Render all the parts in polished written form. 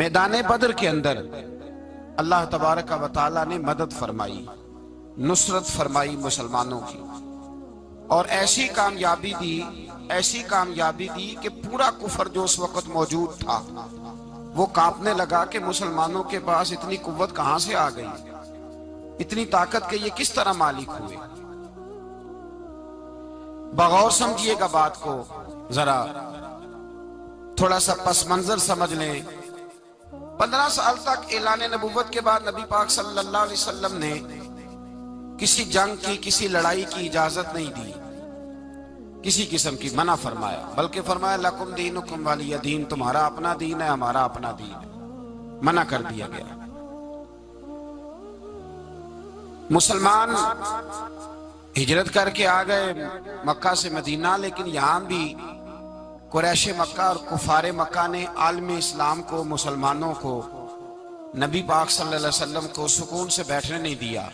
मैदान बदर के अंदर अल्लाह तबारक व तआला ने मदद फरमाई, नुसरत फरमाई मुसलमानों की, और ऐसी कामयाबी दी कि पूरा कुफर जो उस वक्त मौजूद था वो कांपने लगा कि मुसलमानों के पास इतनी कुव्वत कहां से आ गई, इतनी ताकत के ये किस तरह मालिक हुए। बगौर समझिएगा बात को, जरा थोड़ा सा पस मंजर समझ लें। 15 साल तक ऐलान नबुव्वत के बाद नबी पाक सल्लल्लाहु अलैहि वसल्लम ने किसी जंग की, किसी लड़ाई की इजाजत नहीं दी, किसी किस्म की मना फरमाया, बल्कि फरमाया लकुम दीनुकुम वलिय दीन, तुम्हारा अपना दीन है, हमारा अपना दीन है। मना कर दिया गया। मुसलमान हिजरत करके आ गए मक्का से मदीना, लेकिन यहां भी कुरैश मक्का और कुफारे मक्का ने आलम इस्लाम को, मुसलमानों को, नबी पाक सल्लल्लाहु अलैहि वसल्लम को सुकून से बैठने नहीं दिया,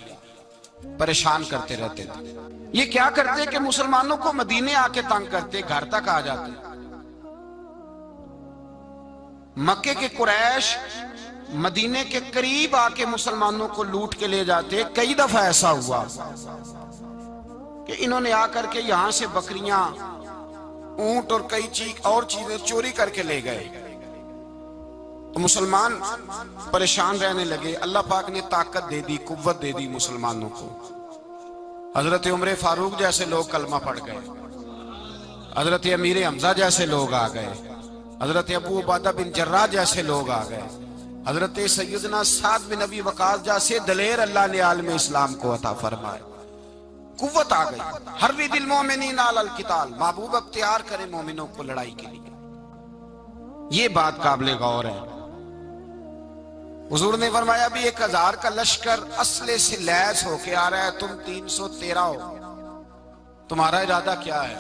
परेशान करते रहते थे। ये क्या करते कि मुसलमानों को मदीने आके तंग करते, घर तक आ जाते। मक्के के कुरैश मदीने के करीब आके मुसलमानों को लूट के ले जाते। कई दफा ऐसा हुआ कि इन्होंने आकर के यहां से बकरियां, ऊंट और कई और चीजें चोरी करके ले गए। तो मुसलमान परेशान रहने लगे। अल्लाह पाक ने ताकत दे दी, कुव्वत दे दी मुसलमानों को। हजरत उमर फारूक जैसे लोग कलमा पढ़ गए, हजरत अमीर हमजा जैसे लोग आ गए, हजरत अबू उबादा बिन जर्राह जैसे लोग आ गए, हजरत सैयदना साद बिन अबी वकास जैसे दलेर अल्लाह ने आलम इस्लाम को अता फरमाया। कुव्वत आ गई। हर दिल मोमिनीन अलल किताल, महबूब अख्तियार करे मोमिनों को लड़ाई के लिए। ये बात काबिल गौर है। हुजूर ने फरमाया भी 1000 का लश्कर असले से लैस होके आ रहा है, तुम 313 हो। तुम्हारा इरादा क्या है?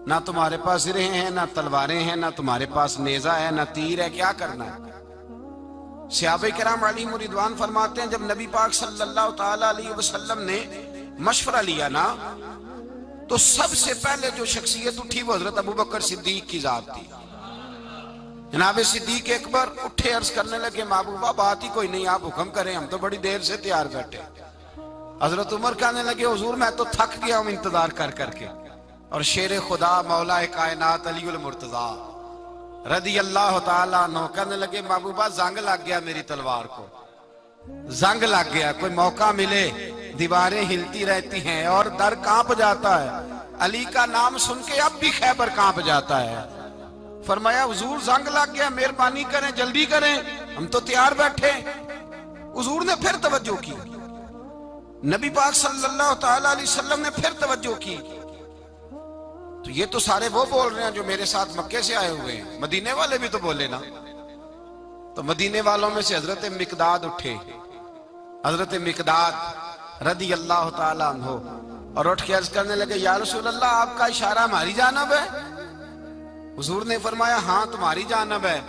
ना तुम्हारे पास सिरे हैं, ना तलवारें हैं, ना तुम्हारे पास नेजा है, ना तीर है, क्या करना है? सहाबा किराम अलैहिम रिदवान फरमाते हैं, जब नबी पाक सल्लल्लाहु ताला अलैहि वसल्लम ने मशवरा लिया ना, तो सबसे पहले जो शख्सियत उठी वो हजरत अबू बकर सिद्दीक की जात थी। जनाब सिद्दीक अकबर उठे, अर्ज करने लगे, महबूबा बात ही कोई नहीं, आप हुक्म करें, हम तो बड़ी देर से तैयार बैठे। हजरत उमर कहने लगे, हुजूर मैं तो थक गया हूं इंतजार कर करके। और शेर खुदा मौला कायनात अलीउल मुर्तजा रदी अल्लाह ताला अन्हु कहने लगे, महबूबा जंग लग गया मेरी तलवार को, जंग लग गया। कोई मौका मिले, दीवारें हिलती रहती हैं और दर कांप जाता है। अली का नाम सुन के अब भी खैबर कांप जाता है। फरमाया, हुजूर जंग लग गया, मेहरबानी करें, जल्दी करें, हम तो तैयार बैठे। हुजूर ने फिर तवज्जो की, नबी पाक सल्लल्लाहु ताला अलैहि वसल्लम ने फिर तवज्जो की। तो ये तो सारे वो बोल रहे हैं जो मेरे साथ मक्के से आए हुए हैं, मदीने वाले भी तो बोले ना। तो मदीने वालों में से हजरत मिकदाद उठे, हजरत मिकदाद रदी अल्लाह ताला अन्हु, और उठ के अर्ज करने लगे, या रसूल अल्लाह आपका इशारा हमारी जानिब है। हुजूर ने फरमाया, हाँ तुम्हारी जानिब है।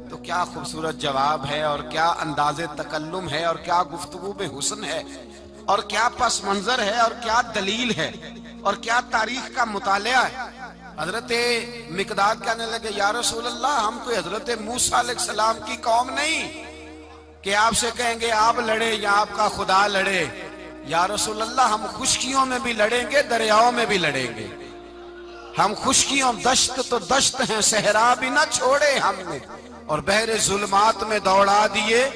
तो क्या खूबसूरत जवाब है, और क्या अंदाजे तकल्लुम है, और क्या गुफ्तगू में हुस्न है, और क्या पस मंजर है, और क्या दलील है, और क्या तारीख का मुतालिया है। हजरत मिकदाद कहने लगे, या रसूल अल्लाह हम कोई हजरत मूसा अलैहिस्सलाम की कौम नहीं कि आपसे कहेंगे आप लड़े या आपका खुदा लड़े। या रसूल अल्लाह हम खुशकियों में भी लड़ेंगे, दरियाओं में भी लड़ेंगे। हम खुशकियों दश्त तो दश्त हैं, सहरा भी ना छोड़े हमने, और बहरे जुल्मात में दौड़ा दिए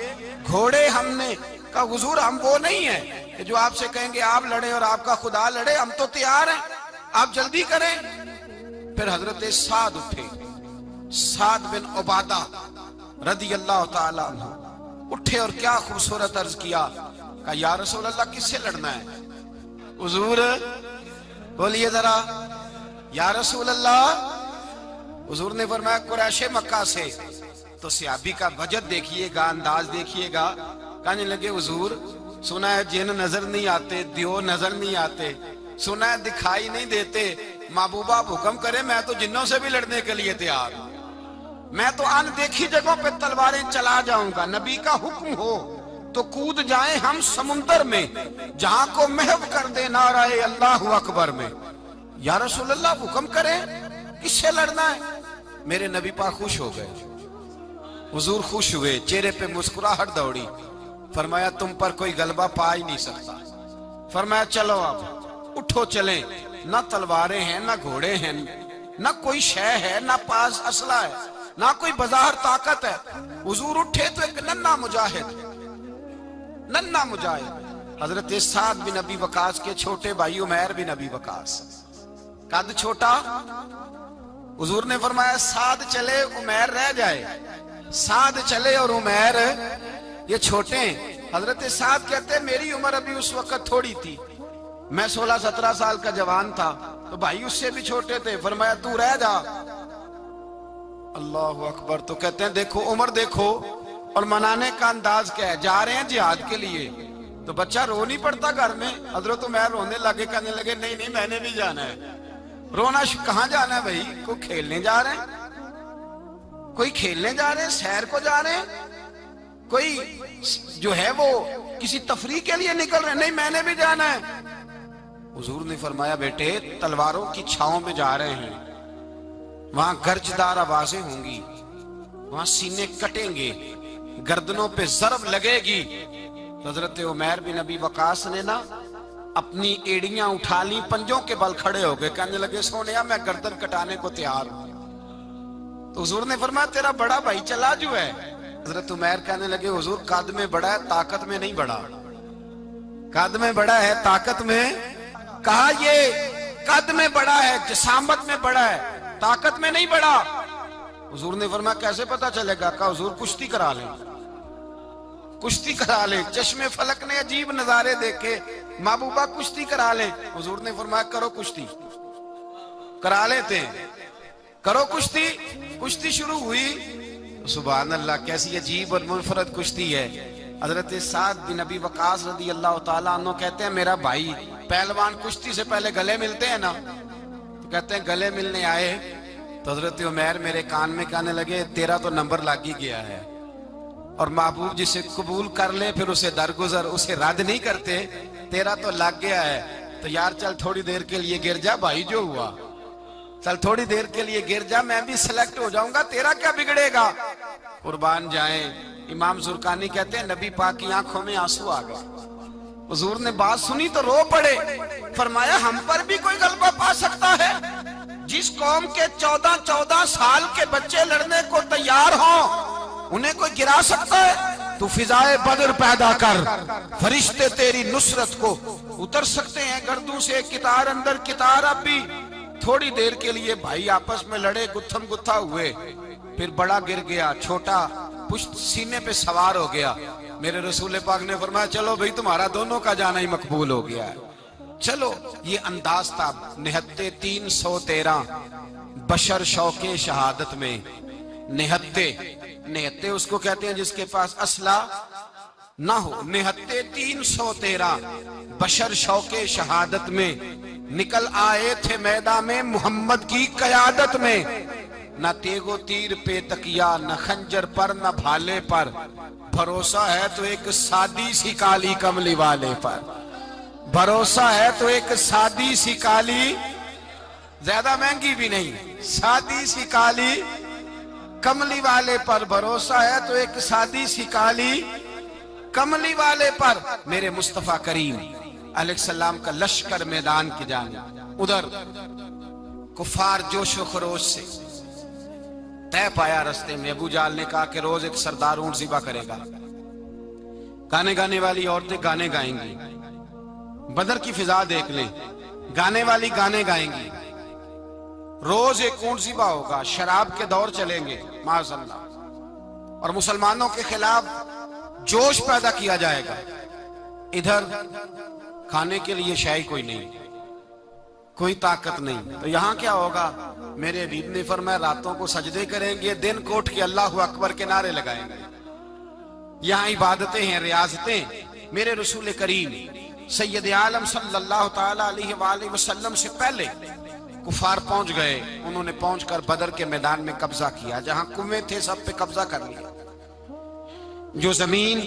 घोड़े हमने। कहा, हुजूर हम वो नहीं है कि जो आपसे कहेंगे आप लड़े और आपका खुदा लड़े, हम तो तैयार हैं, आप जल्दी करें। फिर हजरत साद उठे, साद बिन उबादा रदी अल्लाह ताला अन्हु उठे और क्या खूबसूरत अर्ज किया। कहा, या रसूल अल्लाह किससे लड़ना है? हुजूर बोलिए जरा, या रसूल अल्लाह। हुजूर ने फरमाया, कुरैश मक्का से। तो सहाबी का वजद देखिएगा, अंदाज देखिएगा। कहने लगे, हुजूर सुना है जिन नजर नहीं आते, दियो नजर नहीं आते, सुना है दिखाई नहीं देते। महबूबा हुक्म करे, मैं तो जिन्नों से भी लड़ने के लिए तैयार हूं। मैं तो अनदेखी जगहों पे तलवारें चला जाऊंगा। नबी का हुक्म हो तो कूद जाएं हम समुंदर में, जहां को महव कर दे नाराए अल्लाहु अकबर में। या रसूल अल्लाह हुक्म करें, किससे लड़ना है? मेरे नबी पाक खुश हो गए। हुजूर खुश हुए, चेहरे पे मुस्कुराहट दौड़ी। फरमाया तुम पर कोई गलबा पा ही नहीं सकता। फरमाया चलो अब उठो चलें। ना तलवारें हैं, ना घोड़े हैं, ना कोई शय है, ना पास असला है, ना कोई बाजार ताकत है। हुजूर उठे तो एक नन्ना मुजाहिद हजरत साद बिन अबी वकास के छोटे भाई उमैर बिन अबी वकास, कद छोटा। हुजूर ने फरमाया साद चले उमैर रह जाए, साद चले और उमैर ये छोटे। हजरत साद कहते मेरी उम्र अभी उस वक्त थोड़ी थी, मैं 16-17 साल का जवान था, तो भाई उससे भी छोटे थे। फरमाया तू रह जा। अल्लाह अकबर। तो कहते हैं देखो उम्र देखो और मनाने का अंदाज क्या है। जा रहे हैं जिहाद के लिए, तो बच्चा रो नहीं पड़ता घर में। हजरत उमैर रोने लगे, कहने लगे नहीं नहीं मैंने भी जाना है। रोना कहाँ जाना है भाई? कोई खेलने जा रहे हैं, कोई खेलने जा रहे हैं, सैर को जा रहे हैं, कोई जो है वो किसी तफरीह के लिए निकल रहे हैं। नहीं मैंने भी जाना है। हुजूर ने फरमाया बेटे तलवारों की छाओं में जा रहे हैं, वहां गर्जदार आवाजें होंगी, वहां सीने कटेंगे, गर्दनों पे ज़रब लगेगी। हजरत उमैर बिन अबी वकास ने ना अपनी एड़ियां उठा ली, पंजों के बल खड़े हो गए, कहने लगे सोनिया मैं गर्दन कटाने को तैयार हूं। तो हुजूर ने फरमाया तेरा बड़ा भाई चला जो है। हजरत उमैर कहने लगे हुजूर कद में बड़ा है, ताकत में नहीं बड़ा। कद में बड़ा है, ताकत में। कहा ये कद में बड़ा है, जसामत में बड़ा है, ताकत में नहीं बड़ा। हुजूर ने फरमाया कैसे पता चलेगा? कहा हुजूर कुश्ती करा ले, कुश्ती करा ले। चश्मे फलक ने अजीब नजारे देखे, महबूबा कुश्ती करा ले। हुजूर ने फरमाया करो कुश्ती। करा लेते, करो कुश्ती। कुश्ती शुरू हुई। सुभान अल्लाह, कैसी अजीब और मुनफरद कुश्ती है। हजरत साद बिन अबी वकास रदी अल्लाह तआला अन्हु कहते हैं मेरा भाई पहलवान कुश्ती से पहले गले मिलते हैं ना, तो कहते हैं गले मिलने आए तो हजरत उमैर मेरे कान में कहने लगे तेरा तो नंबर लग ही गया है, और महबूब जिसे कबूल कर ले फिर उसे दरगुजर, उसे रद्द नहीं करते, तेरा तो लग गया है। तो यार चल थोड़ी देर के लिए गिर जा भाई, जो हुआ चल थोड़ी देर के लिए गिर जा, मैं भी सिलेक्ट हो जाऊंगा, तेरा क्या बिगड़ेगा। कुर्बान जाए। इमाम जुर्कानी कहते हैं नबी पाक की आंखों में आंसू आ गए। हुजूर ने बात सुनी तो रो पड़े। फरमाया हम पर भी कोई गलबा पा सकता है? जिस कौम के 14-14 साल के बच्चे लड़ने को तैयार हो, उन्हें कोई गिरा सकता है? तू फिजाए बदर पैदा कर, फरिश्ते तेरी नुसरत को उतर सकते हैं गर्दों से, कितार अंदर कितार। अब भी थोड़ी देर के लिए भाई आपस में लड़े, गुत्थम गुत्था हुए, फिर बड़ा गिर गया, छोटा पुश्त सीने पे सवार हो गया। मेरे रसूल पाक ने फरमाया चलो भाई तुम्हारा दोनों का जाना ही मकबूल हो गया है, चलो। ये अंदाज था। निहत्ते 313 बशर शौके शहादत में। निहत्ते उसको कहते हैं जिसके पास असला ना हो। निहत्ते 313 बशर शौके शहादत में निकल आए थे मैदान में मोहम्मद की कयादत में। न तेगो तीर पे तकिया, न खंजर पर, न भाले पर, भरोसा है तो एक सादी सी काली कमली वाले पर। भरोसा है तो एक सादी सी काली, ज्यादा महंगी भी नहीं, सादी सी काली कमली वाले पर। भरोसा है तो एक सादी सी काली कमली वाले पर। मेरे मुस्तफा करीम अलैहिस्सलाम का लश्कर मैदान की जानिब, उधर कुफार जोशो खरोश से तय पाया रास्ते में। अबू जाल ने कहा कि रोज एक सरदार ऊंट ज़िबा करेगा, गाने गाने वाली औरतें गाने गाएंगी, बदर की फिजा देख लें, गाने वाली गाने गाएंगी, रोज एक ऊंट ज़िबा होगा, शराब के दौर चलेंगे माज़अल्लाह, और मुसलमानों के खिलाफ जोश पैदा किया जाएगा। इधर खाने के लिए शाही कोई नहीं, कोई ताकत नहीं। तो यहां क्या होगा? मेरे हबीब ने फरमाया रातों को सजदे करेंगे, दिन को उठ के अल्लाह अकबर के नारे लगाएंगे। यहाँ इबादतें हैं, रियाजतें। मेरे रसूल करीम सैयद आलम सल्लल्लाहु ताला अलैहि वसल्लम से पहले कुफार पहुंच गए। उन्होंने पहुंचकर बदर के मैदान में कब्जा किया। जहां कुएं थे सब पे कब्जा कर लिया। जो जमीन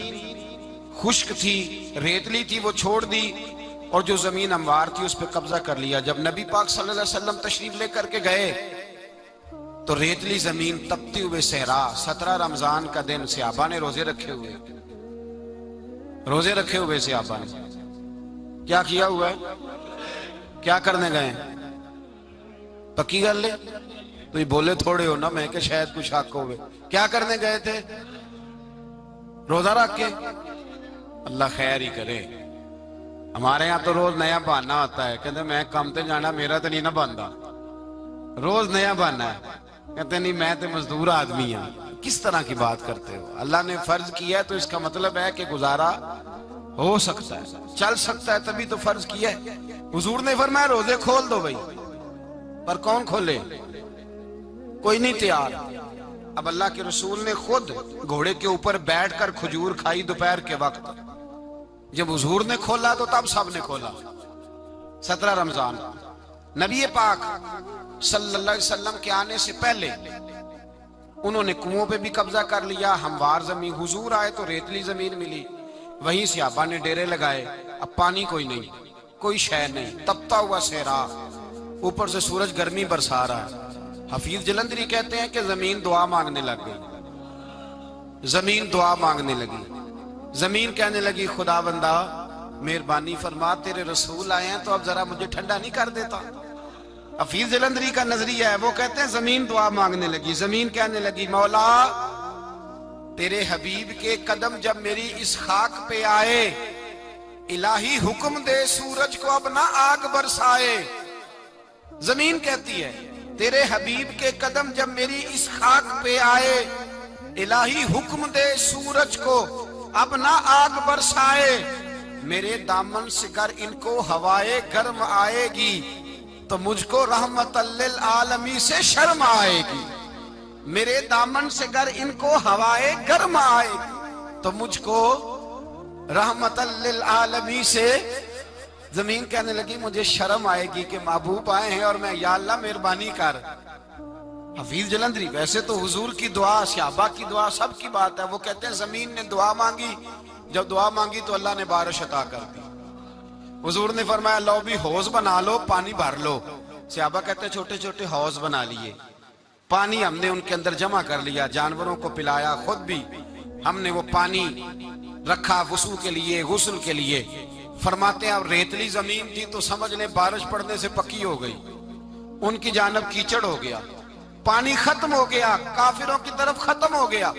खुश्क थी, रेतली थी, वो छोड़ दी, और जो जमीन हमवार थी उस पर कब्जा कर लिया। जब नबी पाक सल्लल्लाहु अलैहि वसल्लम तशरीफ लेकर के गए, तो रेतली जमीन, तपती हुए सहरा, 17 रमजान का दिन सहाबा ने रोजे रखे हुए, रोजे रखे हुए सहाबा ने क्या किया हुआ है? क्या करने गए? पक्की गल है, तो ये बोले थोड़े हो ना, मैं कि शायद कुछ हक हो। क्या करने गए थे? रोजा रख के। अल्लाह खैर ही करे। हमारे यहाँ तो रोज नया बहाना होता है, कहते मैं काम ते जाना, मेरा तो नहीं ना बनता। रोज नया बहाना है, कहते नहीं मैं तो मजदूर आदमी हूं। किस तरह की बात करते हो? अल्लाह ने फर्ज किया है तो इसका मतलब है कि गुजारा हो सकता है, चल सकता है, तभी तो फर्ज किया है। हुजूर ने फरमाया रोजे खोल दो भाई, पर कौन खोले? कोई नहीं तैयार। अब अल्लाह के रसूल ने खुद घोड़े के ऊपर बैठकर खजूर खाई दोपहर के वक्त। जब हुजूर ने खोला तो तब सब ने खोला। 17 रमजान नबी पाक सल्लल्लाहु अलैहि वसल्लम के आने से पहले उन्होंने कुओं पे भी कब्जा कर लिया, हमवार जमीन। हुजूर आए तो रेतली जमीन मिली, वहीं सहाबा ने डेरे लगाए। अब पानी कोई नहीं, कोई शय नहीं, तपता हुआ सहरा, ऊपर से सूरज गर्मी बरसा रहा है। हफीज जलंधरी कहते हैं कि जमीन दुआ मांगने लग गई। जमीन दुआ मांगने लगी। जमीन कहने लगी खुदा बंदा मेहरबानी फरमा, तेरे रसूल आए हैं तो अब जरा मुझे ठंडा नहीं कर देता। हफीज जलंधरी का नजरिया है, वो कहते हैं जमीन दुआ मांगने लगी। जमीन कहने लगी मौला तेरे हबीब के कदम जब मेरी इस खाक पे आए, इलाही हुक्म दे सूरज को अब ना आग बरसाए। जमीन कहती है तेरे हबीब के कदम जब मेरी इस खाक पे आए, इलाही हुक्म दे सूरज को अब ना आग बरसाए। मेरे दामन से कर इनको हवाए गर्म आएगी तो मुझको रहमतल्लिल आलमी से शर्म आएगी। मेरे दामन से गर इनको हवाए गर्म आएगी तो मुझको रहमतल्लिल आलमी से। जमीन कहने लगी मुझे शर्म आएगी कि महबूब आए हैं और मैं, या अल्लाह मेहरबानी कर। हफीज जलंधरी वैसे तो हुजूर की दुआ, सहाबा की दुआ, सब की बात है। वो कहते हैं जमीन ने दुआ मांगी, जब दुआ मांगी तो अल्लाह ने बारिश अता कर दी। हुजूर ने फरमाया लो भी हौज बना लो, पानी भर लो। सहाबा कहते हैं छोटे छोटे हौज बना लिए, पानी हमने उनके अंदर जमा कर लिया, जानवरों को पिलाया, खुद भी हमने वो पानी रखा वुसू के लिए, गुस्ल के लिए। फरमाते हैं अब रेतली जमीन थी तो समझ ले बारिश पड़ने से पक्की हो गई, उनकी जानब कीचड़ हो गया, पानी खत्म हो गया, काफिरों की तरफ खत्म हो गया।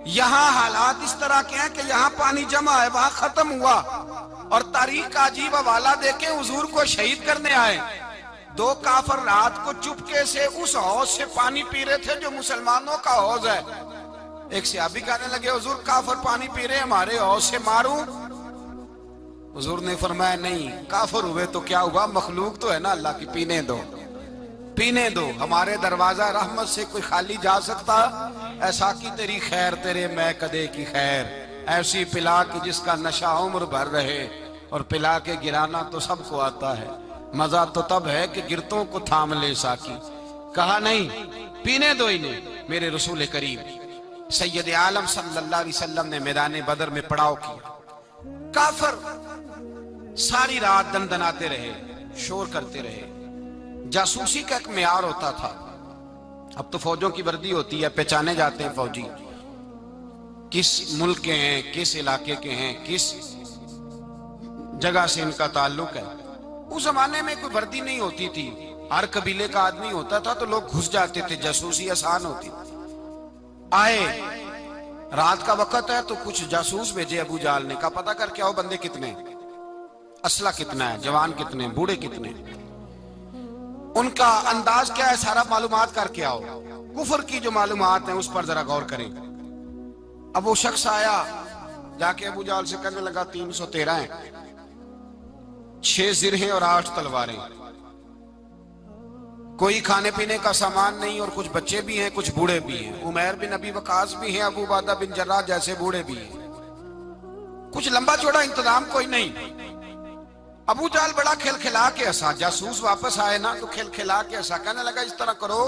यहाँ हालात इस तरह के हैं कि यहाँ पानी जमा है, वहां खत्म हुआ। और तारीख का अजीब हवाला देके हुजूर को शहीद करने आए। 2 काफिर रात को चुपके से उस हौज से पानी पी रहे थे जो मुसलमानों का हौज है। एक सहाबी कहने लगे हुजूर काफिर पानी पी रहे, हमारे हौज से मारूं? हुजूर ने फरमाया नहीं, काफिर हुए तो क्या हुआ, मखलूक तो है ना अल्लाह की, पीने दो, पीने दो। हमारे दरवाजा रहमत से कोई खाली जा सकता? ऐसा की तेरी खैर तेरे मैं कदे की खैर, ऐसी पिला कि जिसका नशा उम्र भर रहे, और पिला के गिराना तो सबको आता है, मजा तो तब है कि गिरतों को थाम ले साकी। कहा नहीं, पीने दो इन्हें। मेरे रसूल करीम सैयद आलम सल्लल्लाहु अलैहि वसल्लम ने मैदान बदर में पड़ाव किया। काफिर सारी रात दनदनाते रहे, शोर करते रहे। जासूसी का एक मेयार होता था। अब तो फौजों की वर्दी होती है, पहचाने जाते हैं फौजी किस मुल्क के हैं, किस इलाके के हैं, किस जगह से इनका ताल्लुक है। उस जमाने में कोई वर्दी नहीं होती थी, हर कबीले का आदमी होता था तो लोग घुस जाते थे, जासूसी आसान होती थी। आए रात का वक्त है तो कुछ जासूस भेजे अबू जाल ने, कहा पता करके आओ बंदे कितने, असला कितना है, जवान कितने, बूढ़े कितने, उनका अंदाज क्या है, सारा मालूमात करके आओ। कुफर की जो मालूमात है उस पर जरा गौर करें। अब वो शख्स आया, जाके अबू जाल से कहने लगा 313 हैं, 6 जिरहें और 8 तलवारें, कोई खाने पीने का सामान नहीं, और कुछ बच्चे भी हैं, कुछ बूढ़े भी हैं। उमैर बिन अबी वकास भी हैं, अबू उबादा बिन जर्राह जैसे बूढ़े भी हैं, कुछ लंबा चौड़ा इंतजाम कोई नहीं। अबू जाल बड़ा खिलखिला के हंसा, जासूस वापस आए ना तो खिलखिला के हंसा, कहने लगा इस तरह करो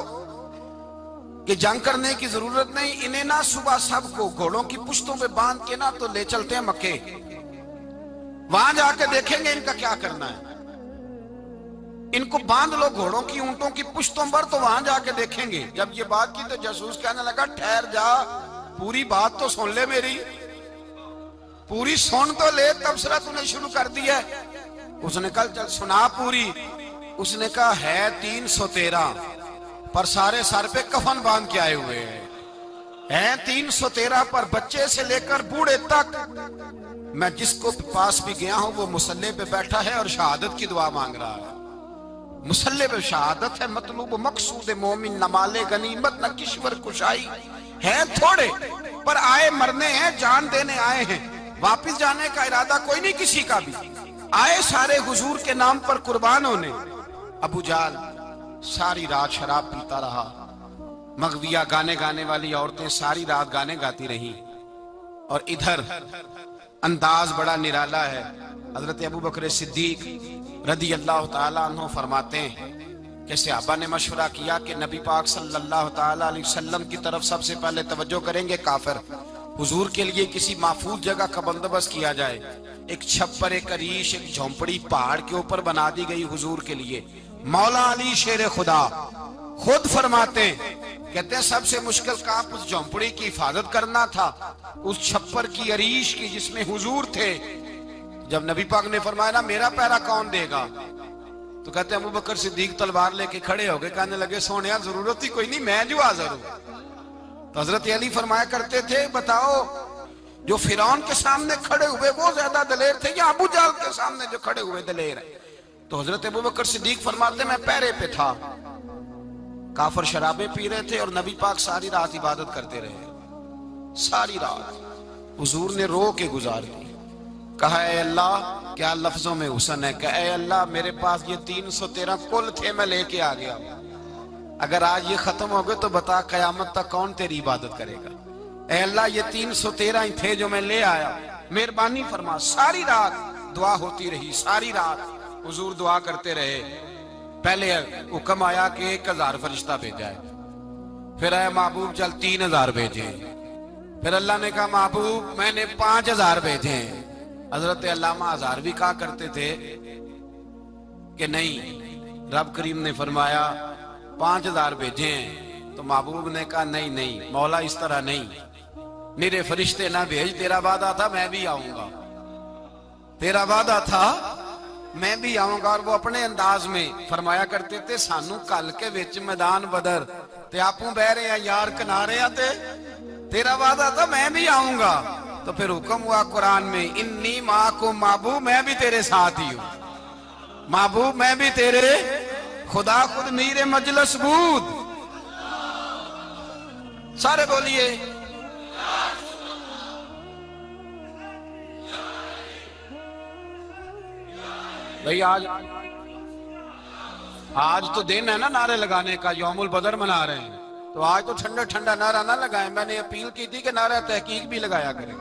कि जंग करने की जरूरत नहीं, इन्हें ना सुबह सबको घोड़ों की पुश्तों पे बांध के ना तो ले चलते हैं मक्के, वहां जाके देखेंगे इनका क्या करना है। इनको बांध लो घोड़ों की, ऊंटों की पुश्तों पर, तो वहां जाके देखेंगे। जब ये बात की तो जासूस कहने लगा, ठहर जा, पूरी बात तो सुन ले मेरी, पूरी सुन तो ले, तबसरा तूने शुरू कर दिया। उसने कहा चल सुना पूरी। उसने कहा है 313, पर सारे सर पे कफन बांध के आए हुए हैं 313 पर, बच्चे से लेकर बूढ़े तक। मैं जिसको पास भी गया हूं वो मुसल्ले पे बैठा है और शहादत की दुआ मांग रहा है। मुसल्ले पे शहादत है, मतलब मकसूद मोमिन, न माले गनीमत न किश्वर कुशाई है थोड़े, पर आए मरने हैं, जान देने आए हैं, वापिस जाने का इरादा कोई नहीं किसी का भी। आए सारे हुजूर के नाम पर कुर्बान होने। अबू जाल सारी रात शराब पीता रहा। मगविया गाने गाने वाली औरतें सारी रात गाने गाती रही। और इधर अंदाज बड़ा निराला है। हजरत अबू बकर सिद्दीक रदी अल्लाह ताला अन्हु फरमाते हैं कि सहाबा ने मशवरा किया कि नबी पाक सल्लल्लाहु ताला अलैहि वसल्लम की तरफ सबसे पहले तवज्जो करेंगे काफिर। हुजूर के लिए किसी महफूज जगह का बंदोबस्त किया जाए। एक छप्पर, एक अरीश, एक झोंपड़ी पहाड़ के ऊपर बना दी गई हुजूर के लिए। मौला अली शेर खुदा खुद फरमाते, कहते हैं सबसे मुश्किल काम उस झोंपड़ी की हिफाजत करना था, उस छप्पर की, अरीश की, जिसमें हुजूर थे। जब नबी पाक ने फरमाया ना मेरा पहरा कौन देगा, तो कहते अबू बकर सिद्दीक तलवार लेके खड़े हो गए, कहने लगे सोनिया जरूरत ही कोई नहीं, मैं जो हाजिर हूं। तो हजरत अली फरमाया करते थे, बताओ जो फिरौन के सामने खड़े हुए वो ज्यादा दलेर थे या अबू जाल के सामने जो खड़े हुए दलेर है? तो हजरत अबू बकर सिद्दीक फरमाते मैं पहरे पे था। काफर शराबें पी रहे थे और नबी पाक सारी रात इबादत करते रहे। सारी रात हुजूर ने रो के गुजार दी। कहा ए अल्लाह, क्या लफ्जों में हुसन है, कहा ए अल्लाह मेरे पास ये 313 कुल थे, मैं लेके आ गया, अगर आज ये खत्म हो गए तो बता कयामत तक कौन तेरी इबादत करेगा। ए अल्लाह ये 313 ही थे जो मैं ले आया, मेहरबानी फरमा। सारी रात दुआ होती रही, सारी रात हुजूर दुआ करते रहे। पहले हुक्म आया कि 1000 फरिश्ता भेजा है, फिर आया महबूब चल 3000 भेजे, फिर अल्लाह ने कहा महबूब मैंने 5000 भेजे। हजरत अल्लामा हजार भी कहा करते थे कि नहीं, रब करीम ने फरमाया 5000 भेजे हैं। तो महबूब ने कहा नहीं नहीं मौला इस तरह नहीं, मेरे फरिश्ते ना भेज, तेरा वादा था मैं भी आऊंगा, तेरा वादा था मैं भी आऊंगा। और वो अपने अंदाज में फरमाया करते थे, सानू कल के विच मैदान बदर ते आपू बह रहे हैं यार किनारे आते, तेरा वादा था मैं भी आऊंगा। तो फिर हुक्म हुआ कुरान में, इन्नी माँ को महबूब मैं भी तेरे साथ ही हूं, महबूब मैं भी तेरे, खुदा खुद मीरे मजलस बूद। सारे बोलिए भाई। आज तो दिन है ना नारे लगाने का, यौमुल बदर मना रहे हैं, तो आज तो ठंडा ठंडा नारा ना लगाएं। मैंने अपील की थी कि नारा तहकीक भी लगाया करें।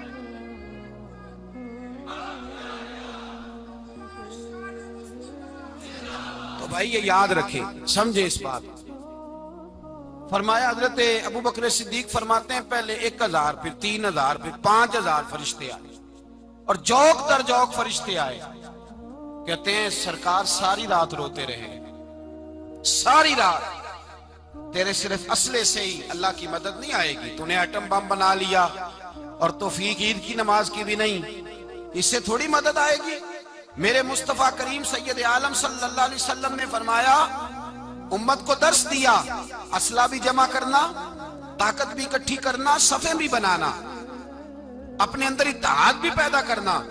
तो भाई ये याद रखे, समझे इस बात। फरमाया हजरत अबू बकर सिद्दीक फरमाते हैं पहले 1000, फिर 3000, फिर 5000 फरिश्ते आए और जौक दर जौक फरिश्ते आए। कहते हैं सरकार सारी रात रोते रहे, सारी रात। तेरे सिर्फ असले से ही अल्लाह की मदद नहीं आएगी, तूने एटम बम बना लिया और तौफीक ईद की नमाज की भी नहीं, इससे थोड़ी मदद आएगी। मेरे मुस्तफा करीम सैयद आलम सल्लल्लाहु अलैहि वसल्लम ने फरमाया, उम्मत को दर्स दिया, असला भी जमा करना, ताकत भी इकट्ठी करना, सफे भी बनाना, अपने अंदर इत्तेहाद भी पैदा करना।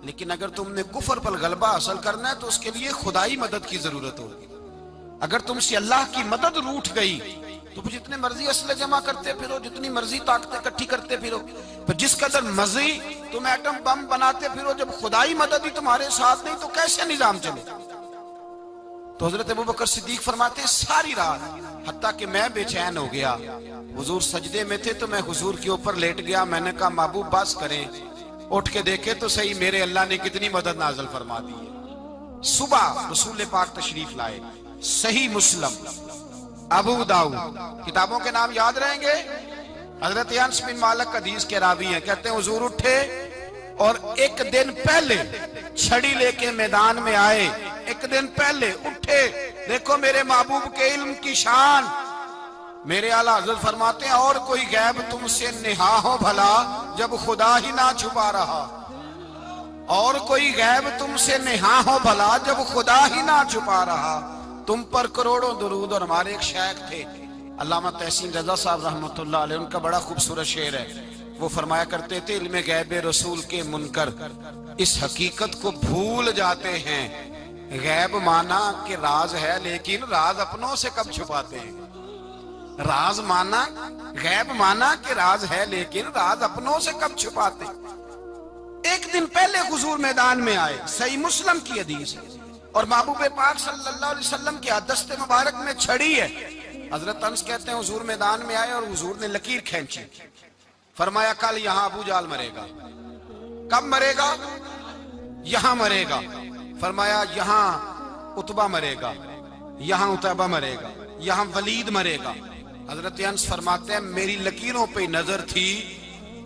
लेकिन अगर तुमने कुफर पर गलबा हासिल करना है तो उसके लिए खुदाई मदद की जरूरत होगी। अगर तुमसे अल्लाह की मदद रूठ गई तो फिर जितने मर्जी असले जमा करते फिरो, जितनी मर्जी ताकतें इकट्ठी करते फिरो, फिर जिस कदर मर्जी तुम एटम बम बनाते फिरो, जब खुदाई मदद ही तुम्हारे साथ नहीं तो कैसे निजाम चले। तो हजरत अबू बकर सिद्दीक फरमाते हैं सारी रात, हत्ता कि मैं बेचैन हो गया। हुजूर सजदे में थे तो मैं हुजूर के ऊपर लेट गया। मैंने कहा महबूब बस करें, उठ के देखे तो सही मेरे अल्लाह ने कितनी मदद नाज़िल फरमा दी है। सुबह रसूल पाक तशरीफ लाए, सही मुस्लिम, अबू दाऊद, किताबों के नाम याद रहेंगे। हजरत अनस बिन मालिक हदीस के रावी हैं, कहते हैं हुजूर उठे और एक दिन पहले छड़ी लेके मैदान में आए एक दिन पहले उठे, देखो मेरे महबूब के इल्म की शान। मेरे आला हज़रत फरमाते हैं और कोई गैब तुमसे निहा हो भला जब खुदा ही ना छुपा रहा, और कोई गैब तुमसे निहा हो भला जब खुदा ही ना छुपा रहा। तुम पर करोड़ों दुरूद। और हमारे एक शेख थे अल्लामा तहसीन रजा साहब रहमतुल्लाह अलैह, उनका बड़ा खूबसूरत शेर है। वो फरमाया करते थे, इल्मे गैब रसूल के मुनकर इस हकीकत को भूल जाते हैं, गैब माना कि राज है लेकिन राज अपनों से कब छुपाते हैं। राज माना, गैब माना कि राज है लेकिन राज अपनों से कब छुपाते। एक दिन पहले हुजूर मैदान में आए, सही मुस्लिम की हदीस है, और महबूब पाक सल्लल्लाहु अलैहि वसल्लम की दस्ते मुबारक में छड़ी है। हजरत अनस कहते हैं हुजूर मैदान में आए और हुजूर ने लकीर खींची, फरमाया कल यहां अबू जाल मरेगा। कब मरेगा? यहां मरेगा। फरमाया यहां उतबा मरेगा, यहां उतबा मरेगा, यहां वलीद मरेगा। हजरत अनस फरमाते हैं मेरी लकीरों पे नजर थी,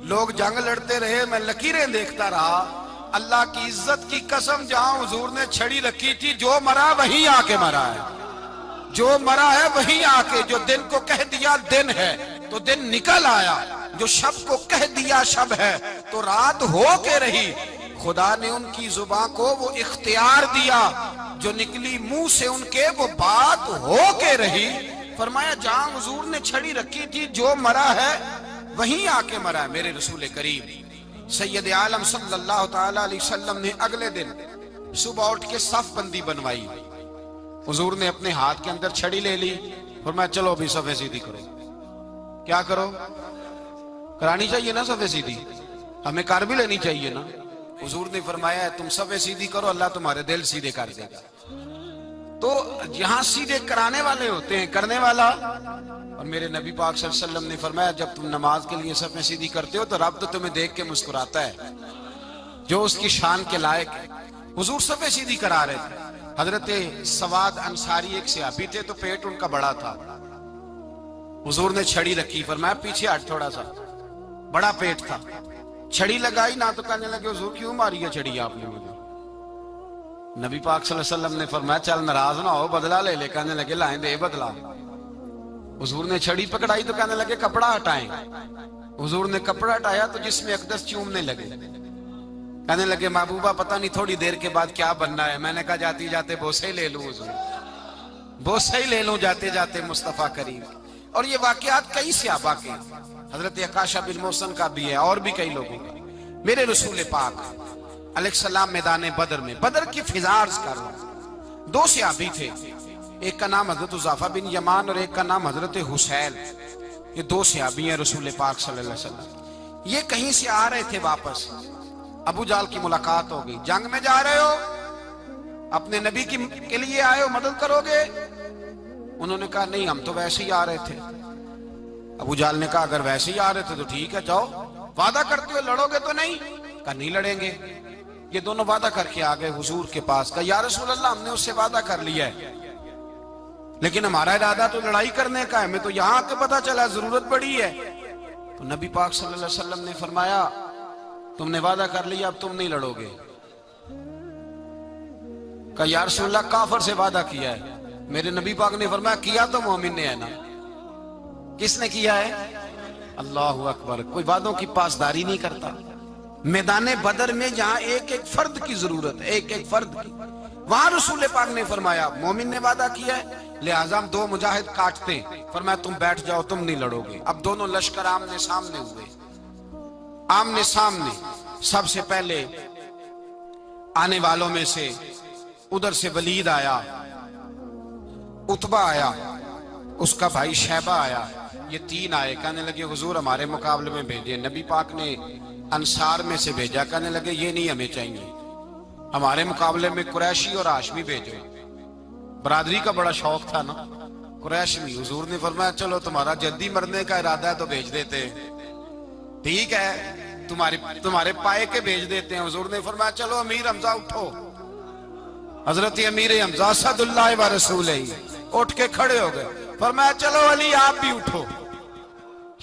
लोग जंग लड़ते रहे, मैं लकीरें देखता रहा। अल्लाह की इज्जत की कसम, जहां हुजूर ने छड़ी रखी थी, जो मरा वही आके मरा है, जो मरा है वही आके। जो दिन को कह दिया दिन है तो दिन निकल आया, जो शब को कह दिया शब है तो रात हो के रही। खुदा ने उनकी जुबान को वो इख्तियार दिया, जो निकली मुंह से उनके वो बात हो के रही। फरमाया जहां हुजूर ने छड़ी रखी थी, जो मरा है वहीं आके मरा है मेरे रसूल करीम सैयद आलम सल्लल्लाहु ताला अलैहि वसल्लम ने अगले दिन सुबह उठ के सफ बंदी बनवाई। हुजूर ने अपने हाथ के अंदर छड़ी ले ली, फरमाया चलो अभी सफे सीधी करो। क्या करो? करानी चाहिए ना सफे सीधी, हमें कर भी लेनी चाहिए ना। हुजूर ने फरमाया तुम सफे सीधी करो, अल्लाह तुम्हारे दिल सीधे कर देगा। तो यहां सीधे कराने वाले होते हैं, करने वाला। और मेरे नबी पाक सल्लल्लाहु अलैहि वसल्लम ने फरमाया जब तुम नमाज के लिए सफे सीधी करते हो तो रब तो तुम्हें देख के मुस्कुराता है, जो उसकी शान के लायक है। हुजूर सफे सीधी करा रहे थे। हजरत सवाद अंसारी एक सहाबी थे, तो पेट उनका बड़ा था। हुजूर ने छड़ी रखी, फरमाया पीछे हट थोड़ा सा, बड़ा पेट था। छड़ी लगाई ना तो कहने लगे हुजूर क्यों मारी है छड़ी आपने मुझे। नबी पाक सल्लल्लाहु अलैहि वसल्लम ने फरमाया चल नाराज ना हो, बदला ले ले। कहने लगे लाएं दे बदला। हुजूर ने छड़ी पकड़ाई तो कहने लगे कपड़ा हटाएं। हुजूर ने कपड़ा हटाया तो जिसमें अकदस चूमने लगे। कहने लगे महबूबा पता नहीं थोड़ी देर के बाद क्या बनना है। मैंने कहा जाती जाते बोसे ही ले लूं हुजूर, बोसे ही ले लूं जाते जाते मुस्तफा करीम। और ये वाकयात कई सहाबा के, हजरत अकाशा बिन मोहसन का भी है और भी कई लोगों का। मेरे रसूल पाक अलैहिस्सलाम मैदान बदर में, बदर की फिजार्ज कर रहा हूं, दो सहाबी थे, एक का नाम हजरत उज़ाफा बिन यमान और एक का नाम हजरत हुसैन। ये दो सहाबी हैं रसूल पाक सल्लल्लाहु अलैहि वसल्लम। ये कहीं से आ रहे थे वापस, अबू जाल की मुलाकात हो गई। जंग में जा रहे हो, अपने नबी के लिए आए हो, मदद करोगे? उन्होंने कहा नहीं हम तो वैसे ही आ रहे थे। अबू जाल ने कहा अगर वैसे ही आ रहे थे तो ठीक है जाओ, वादा करते हो लड़ोगे तो नहीं? कहा नहीं लड़ेंगे। ये दोनों वादा करके आ गए हुजूर के पास। कहा या रसूल अल्लाह हमने उससे वादा कर लिया है, लेकिन हमारा इरादा तो लड़ाई करने का है, हमें तो यहाँ आके पता चला जरूरत पड़ी है। तो नबी पाक सल्लल्लाहु अलैहि वसल्लम ने फरमाया तुमने वादा कर लिया अब तुम नहीं लड़ोगे। कहा या रसूल अल्लाह काफर से वादा किया है। मेरे नबी पाक ने फरमाया किया तो मोमिन ने है ना। किसने किया है? अल्लाहु अकबर। कोई वादों की पासदारी नहीं करता। मैदान बदर में जहां एक एक फर्द की जरूरत है, एक एक फर्द की, वहां रसूल पाक ने फरमाया मोमिन ने वादा किया है, लिहाजा हम दो मुजाहिद काटते। फरमाया तुम बैठ जाओ, तुम नहीं लड़ोगे। अब दोनों लश्कर आमने सामने हुए, आमने सामने। सबसे पहले आने वालों में से उधर से वलीद आया, उतबा आया, उसका भाई शैबा आया, ये तीन आए। कहने लगे हुजूर हमारे मुकाबले में भेजे। नबी पाक ने अंसार में से भेजा, कहने लगे ये नहीं हमें चाहिए, हमारे मुकाबले में कुरैशी और हाशमी भेजो। बरादरी का बड़ा शौक था ना कुरैशी। हुजूर ने फरमाया चलो तुम्हारा जल्दी मरने का इरादा है तो भेज देते हैं, ठीक है तुम्हारे पाए के भेज देते हैं। हुजूर ने फरमाया चलो अमीर हमजा उठो। हजरत अमीर हमजा सदुल्लाह व रसूल उठ के खड़े हो गए। फरमाया चलो अली आप भी उठो।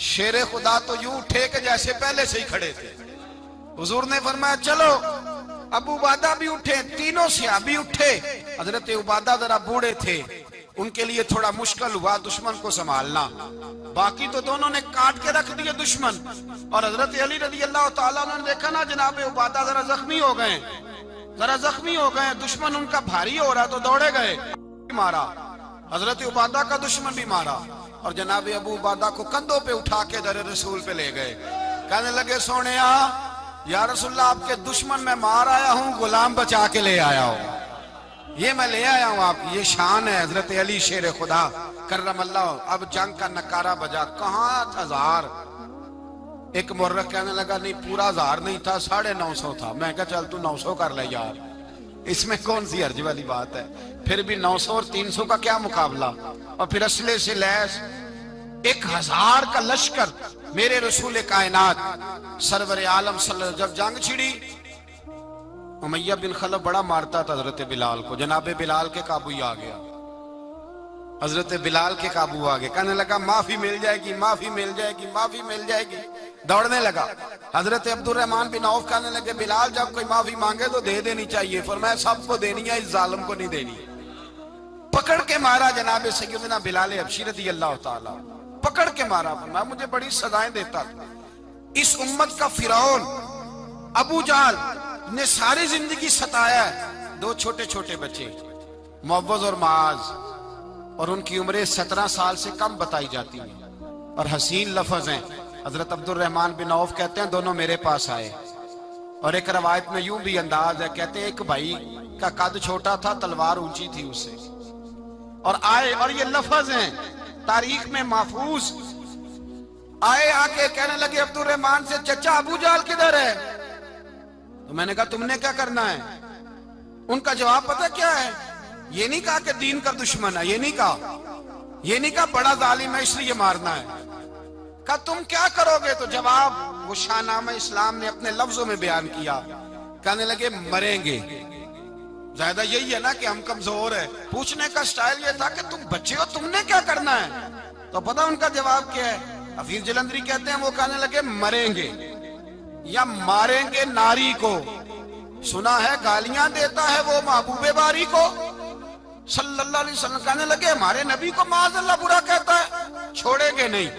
शेरे खुदा तो यूं उठे कि जैसे पहले से ही खड़े थे। हुजूर ने फरमाया चलो अबू उबादा भी उठे, तीनों सहाबी उठे। हजरत उबादा जरा बूढ़े थे, उनके लिए थोड़ा मुश्किल हुआ दुश्मन को संभालना। बाकी तो दोनों ने काट के रख दिए दुश्मन। और हजरत अली रजी अल्लाह तआला ने देखा ना जनाब उबादा जरा जख्मी हो गए, दुश्मन उनका भारी हो रहा तो दौड़े गए, मारा। हजरत उबादा का दुश्मन भी मारा और जनाब अबू उबादा को कंधों पे उठा के दर रसूल पे ले गए। कहने लगे सोने या रसूलल्लाह, आपके दुश्मन मैं मार आया हूँ, गुलाम बचा के ले आया हूँ, ये मैं ले आया हूँ आप। ये शान है हजरत अली शेर खुदा करमल्लाह। अब जंग का नकारा बजा, कहाँ 1000। एक मुर्रख कहने लगा नहीं पूरा 1000 नहीं था, 950 था। मैं कहा चल तू 900 कर ले यार, इसमें कौन सी अर्ज वाली बात है। फिर भी 900 और 300 का क्या मुकाबला। और फिर असले से लैस 1000 का लश्कर मेरे रसूल कायनात सरवर आलम सल्लल्लाहु, जब जंग छिड़ी उमैया बिन खलफ बड़ा मारता था हजरत बिलाल को। जनाबे बिलाल के काबू आ गया, हजरत बिलाल के काबू आ गए। कहने लगा माफी मिल जाएगी, माफी मिल जाएगी, माफी मिल जाएगी। दौड़ने लगा। हजरत अब्दुर्रहमान बिन औफ कहने लगे बिलाल जब कोई माफी मांगे तो दे देनी चाहिए। फरमाया सबको देनी है, इस जालिम को नहीं देनी। पकड़ के मारा जनाबे सैयदना बिलाल हबशी रज़ी अल्लाह ताला, पकड़ के मारा। फरमाया मुझे बड़ी सजाएं देता था। इस उम्मत का फिरौन अबू जहल ने सारी जिंदगी सताया है। 2 छोटे छोटे बच्चे मुअव्वज़ और माज, और उनकी उम्रें 17 साल से कम बताई जाती है और हसीन लफ्ज हैं। हजरत अब्दुर्रहमान बिन औफ कहते हैं दोनों मेरे पास आए, और एक रवायत में यूं भी अंदाज है, कहते हैं एक भाई का कद छोटा था, तलवार ऊंची थी उससे, और आए। और ये लफ्ज हैं तारीख में महफूज। आए, आके कहने लगे अब्दुर्रहमान से चचा अबू जहल किधर है। तो मैंने कहा तुमने क्या करना है। उनका जवाब पता क्या है, ये नहीं कहा कि दीन का दुश्मन है, ये नहीं कहा बड़ा जालिम है इसलिए मारना है। कहा तुम क्या करोगे। तो जवाब वो शाहनामा इस्लाम ने अपने लफ्जों में बयान किया। कहने लगे मरेंगे। ज्यादा यही है ना कि हम कमजोर है। पूछने का स्टाइल ये था कि तुम बच्चे हो, तुमने क्या करना है। तो पता उनका जवाब क्या है। हफीज जलंधरी कहते हैं वो कहने लगे मरेंगे या मारेंगे नारी को। सुना है गालियां देता है वो महबूबे बारी को सल्लल्लाहु अलैहि वसल्लम। कहने लगे हमारे नबी को माज़अल्लाह बुरा कहता है, छोड़ेंगे नहीं,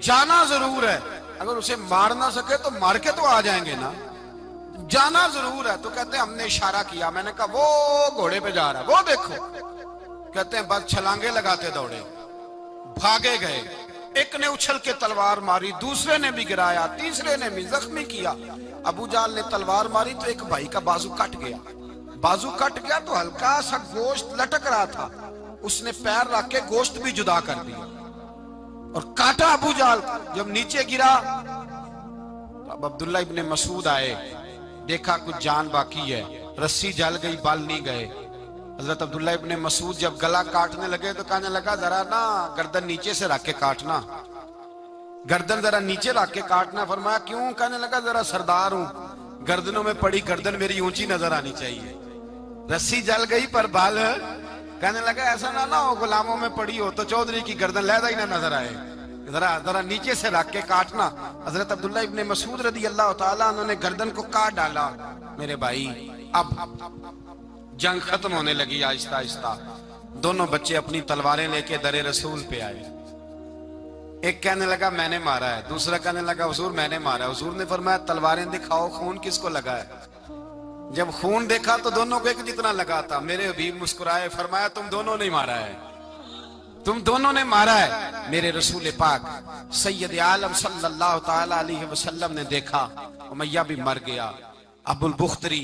जाना जरूर है। अगर उसे मार ना सके तो मार के तो आ जाएंगे ना, जाना जरूर है। तो कहते हैं हमने इशारा किया। मैंने कहा वो घोड़े पे जा रहा है, वो देखो। कहते हैं बस छलांगे लगाते दौड़े, भागे गए। एक ने उछल के तलवार मारी, दूसरे ने भी गिराया, तीसरे ने भी जख्मी किया। अबू जहल ने तलवार मारी तो एक भाई का बाजू कट गया। बाजू कट गया तो हल्का सा गोश्त लटक रहा था, उसने पैर रख के गोश्त भी जुदा कर दिया और काटा अबू जहल। जब नीचे गिरा तो अब अब्दुल्ला इब्ने मसूद आए, देखा कुछ जान बाकी है, रस्सी जल गई, बाल नहीं गए। हजरत अब्दुल्ला इब्ने मसूद जब गला काटने लगे तो कहने लगा जरा ना गर्दन नीचे से रख के काटना, गर्दन जरा नीचे रख के काटना। फरमाया क्यों। कहने लगा जरा सरदार हूं, गर्दनों में पड़ी गर्दन मेरी ऊंची नजर आनी चाहिए। रस्सी जल गई पर बाल। कहने लगा ऐसा ना हो गुलामों में पड़ी हो तो चौधरी की गर्दन लहदा ही ना नजर आए, जरा नीचे से रख के काटना। हजरत अब्दुल्ला इब्ने मसूद रज़ी अल्लाह ताला उन्होंने गर्दन को काट डाला। मेरे भाई अब जंग खत्म होने लगी आहिस्ता आहिस्ता। दोनों बच्चे अपनी तलवारें लेके दरे रसूल पे आए। एक कहने लगा मैंने मारा है, दूसरा कहने लगा हुजूर मैंने मारा है। हुजूर ने फरमाया तलवारें दिखाओ, खून किसको लगा है। जब खून देखा तो दोनों को एक जितना लगा था। मेरे हबीब मुस्कुराए, फरमाया तुम दोनों ने मारा है, तुम दोनों ने मारा है। मेरे रसूल पाक सैयद आलम सल्लल्लाहु ताला अलैहि वसल्लम ने देखा उमैया भी मर गया। अबुल बुख्तरी,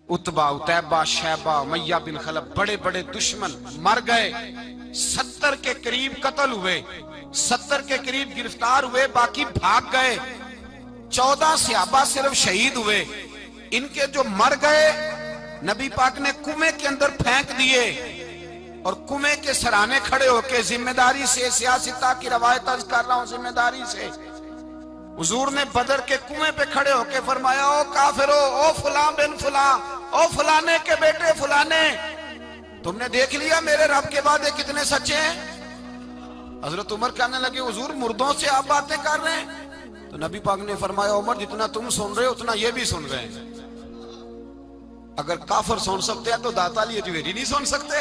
उतबा, उतैबा, शैबा, उमैया बिन खलफ, बड़े बड़े दुश्मन मर गए। 70 के करीब कत्ल हुए, 70 के करीब गिरफ्तार हुए, बाकी भाग गए। 14 सहाबा सिर्फ शहीद हुए। इनके जो मर गए नबी पाक ने कुएं के अंदर फेंक दिए और कुएं के सराहने खड़े होके जिम्मेदारी से, सियासता की रवायत अर्ज कर रहा हूं, जिम्मेदारी से हुजूर ने बदर के कुएं पे खड़े होके फरमाया ओ काफिरो, ओ फुला बिन फुला, ओ फलाने के बेटे फलाने, तुमने देख लिया मेरे रब के वादे कितने सच्चे हैं। हजरत उमर कहने लगे हुजूर मुर्दों से आप बातें कर रहे हैं। तो नबी पाक ने फरमाया उमर जितना तुम सुन रहे हो उतना ये भी सुन रहे हैं। अगर काफर सुन सकते हैं तो दाता अली अजमेरी नहीं सुन सकते?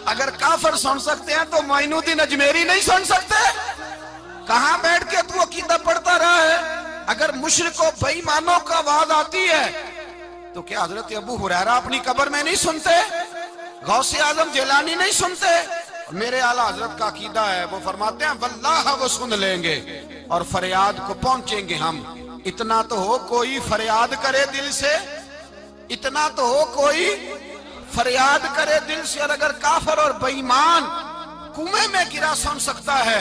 अगर काफर सुन सकते हैं तो मोइनुद्दीन अजमेरी नहीं सुन सकते? कहां बैठ के तू अकीदा पढ़ता रहा है? अगर मुशरिकों बेईमानों का आवाज आती है तो क्या हजरत अबू हुरैरा अपनी कब्र में नहीं सुनते? गौसे आजम जिलानी नहीं सुनते? मेरे आला हजरत का अकीदा है, वो फरमाते हैं वल्लाह वो सुन लेंगे और फरियाद को पहुंचेंगे हम। इतना तो हो कोई फरियाद करे दिल से, इतना तो हो कोई फरियाद करे दिल से। और अगर काफर और बेईमान कुएं में गिरा सुन सकता है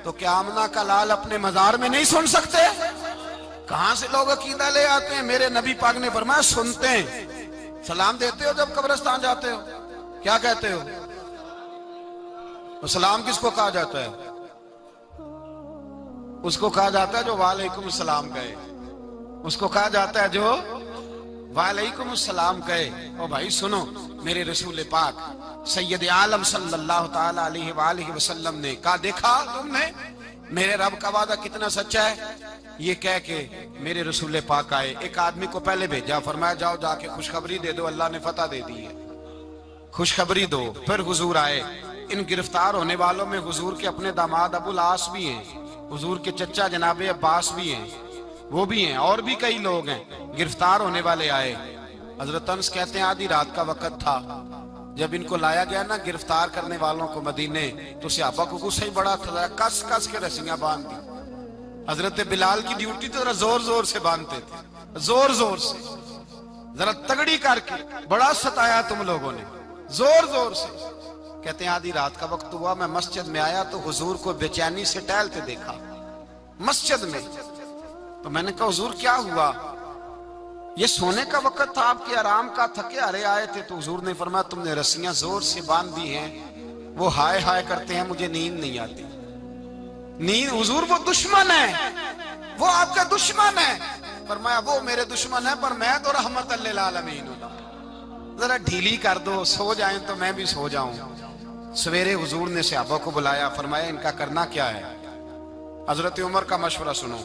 तो क्या आमना का लाल अपने मजार में नहीं सुन सकते? कहां से लोग अकीदा ले आते हैं? मेरे नबी पाक ने फरमाया सुनते हैं। सलाम देते हो जब कब्रिस्तान जाते हो? क्या कहते हो? सलाम किसको कहा जाता है? उसको कहा जाता है जो वालेकुम सलाम कहे, उसको कहा जाता है जो वालेकुम सलाम कहे। ओ भाई सुनो, मेरे रसूल पाक सैयद आलम सल्लल्लाहु ताला अलैहि वसल्लम ने कहा, देखा तुमने मेरे रब का वादा कितना सच्चा है? ये कह के मेरे रसूल पाक आए, एक आदमी को पहले भेजा, फरमाया जाओ जाके खुशखबरी दे दो, अल्लाह ने फतह दे दी है, खुशखबरी दो। फिर हुजूर आए। इन गिरफ्तार होने वालों में हुजूर के अपने दामाद अबुल आस भी हैं, हुजूर के चचा जनाबे अब्बास भी हैं, वो भी हैं, और भी कई लोग हैं। गिरफ्तार होने वाले आए। हजरत अनस कहते हैं आधी रात का वक्त था, जब इनको लाया गया ना गिरफ्तार करने वालों को मदीने, तो सहाबा को गुस्सा ही बड़ा था, कस कस के रस्सियां बांध दी। हजरत बिलाल की ड्यूटी तो जरा जोर जोर से बांधते थे, जोर जोर से, जरा तगड़ी करके, बड़ा सताया तुम लोगों ने, जोर जोर से। कहते हैं आधी रात का वक्त हुआ, मैं मस्जिद में आया तो हुजूर को बेचैनी से टहलते देखा मस्जिद में। तो मैंने कहा हुजूर क्या हुआ? ये सोने का वक्त था, आपके आराम का, थके हारे आए थे। तो हुजूर ने फरमाया तुमने रस्सियां जोर से बांध दी हैं, वो हाय हाय करते हैं, मुझे नींद नहीं आती। नींद? हुजूर वो दुश्मन है, वो आपका दुश्मन है। फरमाया वो मेरे दुश्मन है पर मैं तो रहमत लिल आलमीन हूं, जरा ढीली कर दो, सो जाएं तो मैं भी सो जाऊं। सवेरे हुजूर ने सहाबा को बुलाया, फरमाया इनका करना क्या है? हजरत उमर का मशवरा सुनो।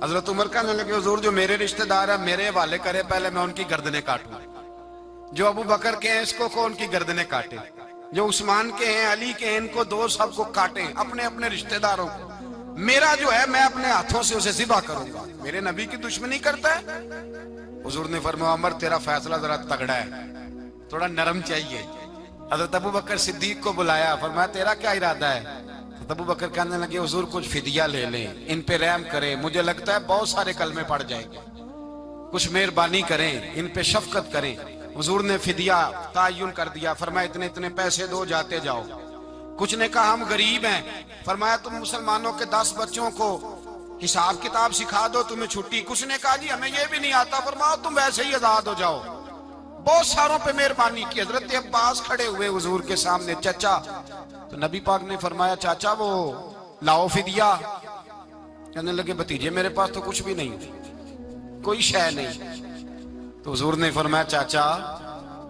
हजरत उमर कहने लगे हुजूर जो मेरे रिश्तेदार है मेरे हवाले करे, पहले मैं उनकी गर्दनें काटूं। जो अबू बकर के हैं इसको को उनकी गर्दनें काटे, जो उस्मान के हैं अली के हैं इनको दो, सबको काटे, अपने अपने रिश्तेदारों को। मेरा जो है मैं अपने हाथों से उसे ज़िबा करूंगा। मेरे नबी की दुश्मनी करता है। हुजूर ने फरमाया उमर तेरा फैसला जरा तगड़ा है, थोड़ा नरम चाहिए। हजरत अबू बकर सिद्दीक को बुलाया, फरमाया तेरा क्या इरादा है? तो अबू बकर कहने लगे हुजूर कुछ फिदिया ले लें, इन पे रहम करें, मुझे लगता है बहुत सारे कलमे पड़ जाएंगे, कुछ मेहरबानी करें, इन पे शफकत करें। हुजूर ने फिदिया तायुन कर दिया, फरमाया इतने इतने पैसे दो, जाते जाओ। कुछ ने कहा हम गरीब हैं, फरमाया तुम मुसलमानों के 10 बच्चों को हिसाब किताब सिखा दो, तुम्हें छुट्टी। कुछ ने कहा जी हमें ये भी नहीं आता, फरमाया तुम वैसे ही आजाद हो जाओ। बहुत सारों पे मेहरबानी की। हजरत अब्बास खड़े हुए हुजूर के सामने, चाचा। तो नबी पाक ने फरमाया चाचा वो लाओ फिदिया। कहने लगे भतीजे मेरे पास तो कुछ भी नहीं, कोई शय नहीं। तो हुजूर ने फरमाया चाचा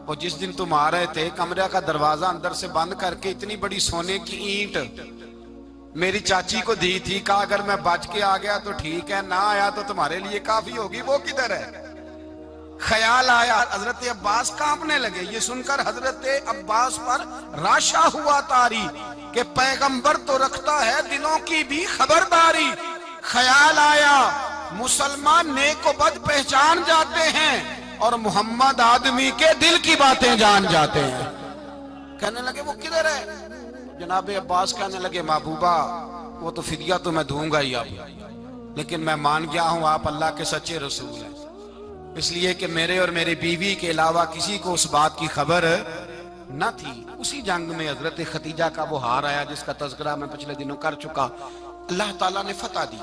वो जिस दिन तुम आ रहे थे कमरे का दरवाजा अंदर से बंद करके इतनी बड़ी सोने की ईंट मेरी चाची को दी थी, कहा अगर मैं बच के आ गया तो ठीक है, ना आया तो तुम्हारे लिए काफी होगी, वो किधर है? ख्याल आया। हजरत अब्बास कांपने लगे। ये सुनकर हजरत अब्बास पर राशा हुआ तारी कि पैगंबर तो रखता है दिलों की भी खबरदारी। ख्याल आया मुसलमान नेक व बद पहचान जाते हैं और मोहम्मद आदमी के दिल की बातें जान जाते हैं। कहने लगे वो किधर है? जनाब अब्बास कहने लगे महबूबा वो तो फिदिया तो मैं दूंगा ही अब, लेकिन मैं मान गया हूं आप अल्लाह के सच्चे रसूल हैं, इसलिए कि मेरे और मेरी बीवी के अलावा किसी को उस बात की खबर न थी। उसी जंग में हजरत खतीजा का वो हार आया जिसका तज़किरा मैं पिछले दिनों कर चुका। अल्लाह ताला ने फतह दी।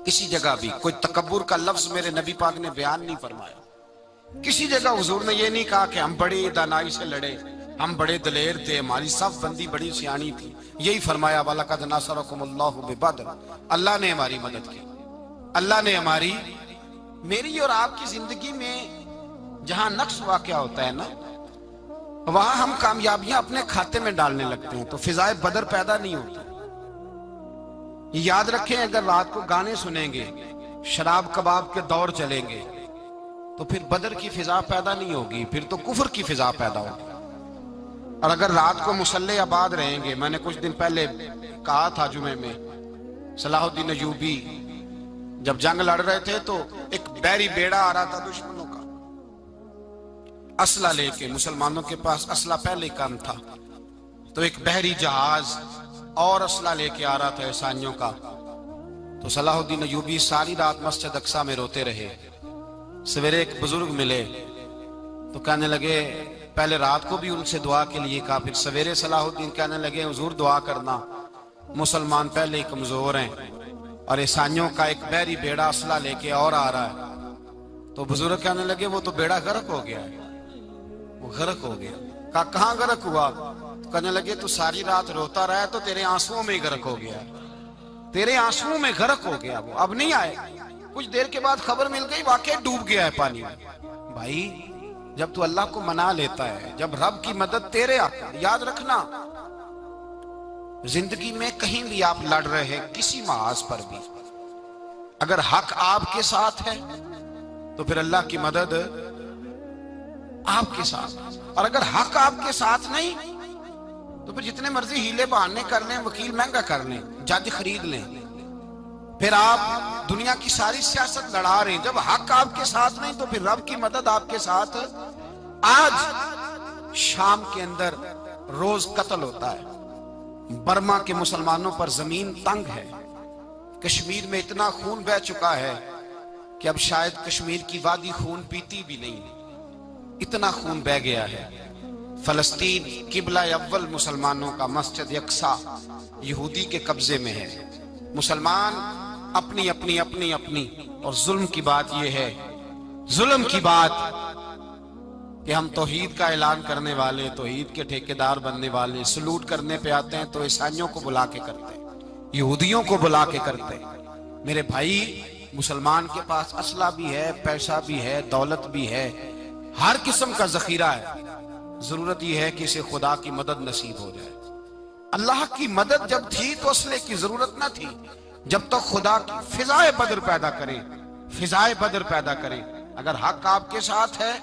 किसी जगह भी कोई तकब्बुर का लफ्ज मेरे नबी पाक ने बयान नहीं फरमाया। किसी जगह हुजूर ने ये नहीं कहा कि हम बड़ी दानाई से लड़े, हम बड़े दलेर थे, हमारी सब बंदी बड़ी सियानी थी। यही फरमाया वलक़द नसरकुमुल्लाहु बिबद्र, अल्लाह ने हमारी मदद की, अल्लाह ने हमारी, मेरी और आपकी जिंदगी में जहां नक्स वाक़या होता है ना, वहां हम कामयाबियां अपने खाते में डालने लगते हैं तो फिजाए बदर पैदा नहीं होती। याद रखें अगर रात को गाने सुनेंगे, शराब कबाब के दौर चलेंगे, तो फिर बदर की फिजा पैदा नहीं होगी, फिर तो कुफर की फिजा पैदा होगी। और अगर रात को मुसल्ले आबाद रहेंगे, मैंने कुछ दिन पहले कहा था जुमे में, सलाहुद्दीन अयूबी जब जंग लड़ रहे थे तो एक बैरी बेड़ा आ रहा था दुश्मनों का, असला लेके। मुसलमानों के पास असला पहले कम था, तो एक बहरी जहाज और असला लेके आ रहा था ईसाइयों का। तो सलाहुद्दीन अयूबी सारी रात मस्जिद अक्सा में रोते रहे। सवेरे एक बुजुर्ग मिले तो कहने लगे, पहले रात को भी उनसे दुआ के लिए कहा, फिर सवेरे सलाहुद्दीन कहने लगे हुजूर दुआ करना, मुसलमान पहले ही कमजोर हैं और ईसाइयों का एक बहरी बेड़ा असला लेके और आ रहा है। तो बुजुर्ग कहने लगे वो तो बेड़ा गर्क हो गया है, वो गर्क हो गया। कहा कहाँ गर्क हुआ? तो कहने लगे तू सारी रात रोता रहा तो तेरे आंसुओं में गर्क हो गया, तेरे आंसुओं में गर्क हो गया, वो अब नहीं आए। कुछ देर के बाद खबर मिल गई वाकई डूब गया है पानी में। भाई जब तू अल्लाह को मना लेता है, जब रब की मदद तेरे आता है, याद रखना जिंदगी में कहीं भी आप लड़ रहे हैं, किसी महाज पर भी, अगर हक आपके साथ है तो फिर अल्लाह की मदद आपके साथ। और अगर हक आपके साथ नहीं तो फिर जितने मर्जी हीले बहाने कर लें, वकील महंगा कर लें, जज खरीद लें, फिर आप दुनिया की सारी सियासत लड़ा रहे हैं। जब हक आपके साथ नहीं तो फिर रब की मदद आपके साथ। आज शाम के अंदर रोज कत्ल होता है, बर्मा के मुसलमानों पर जमीन तंग है, कश्मीर में इतना खून बह चुका है कि अब शायद कश्मीर की वादी खून पीती भी नहीं, इतना खून बह गया है। फलस्तीन किबला अव्वल मुसलमानों का मस्जिद यक्सा यहूदी के कब्जे में है। मुसलमान अपनी अपनी अपनी अपनी, और जुल्म की बात यह है, जुल्म की बात कि हम तौहीद का ऐलान करने वाले, तौहीद के ठेकेदार बनने वाले, सलूट करने पे आते हैं तो ईसाइयों को बुला के करते हैं, यहूदियों को बुला के करते हैं। मेरे भाई मुसलमान के पास असला भी है, पैसा भी है, दौलत भी है, हर किस्म का जखीरा है। जरूरत यह है कि इसे खुदा की मदद नसीब हो जाए। अल्लाह की मदद जब थी तो असले की जरूरत ना थी। जब तक तो खुदा की फिजाए बदर पैदा करें, फिजाए बदर पैदा करें। अगर हक आपके साथ है,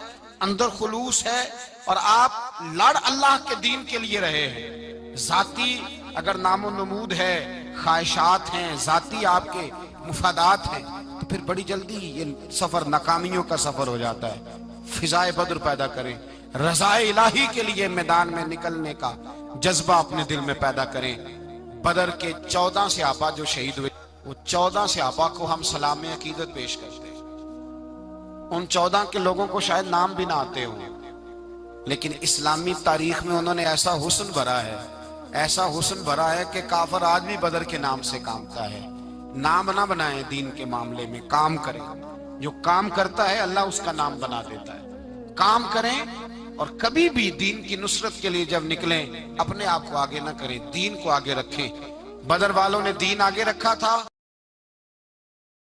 अंदर खुलूस है और आप लड़ अल्लाह के दीन के लिए रहे हैं, जाती अगर नामो नमूद है, ख्वाहिशात हैं, जाती आपके मुफादात हैं, तो फिर बड़ी जल्दी ये सफर नाकामियों का सफर हो जाता है। फिजाए बदर पैदा करें, रज़ाए इलाही के लिए मैदान में निकलने का जज्बा अपने दिल में पैदा करें। बदर के 14 सहाबा जो शहीद हुए, वो 14 सहाबा को हम सलाम अकीदत पेश करते हैं। उन 14 के लोगों को शायद नाम भी ना आते हो, लेकिन इस्लामी तारीख में उन्होंने ऐसा हुस्न भरा है, ऐसा हुस्न भरा है कि काफर आज भी बदर के नाम से कामता है। नाम ना बनाए दीन के मामले में, काम करें। जो काम करता है अल्लाह उसका नाम बना देता है। काम करें और कभी भी दीन की नुसरत के लिए जब निकलें अपने आप को आगे ना करें, दीन को आगे रखें। बदर वालों ने दीन आगे रखा था।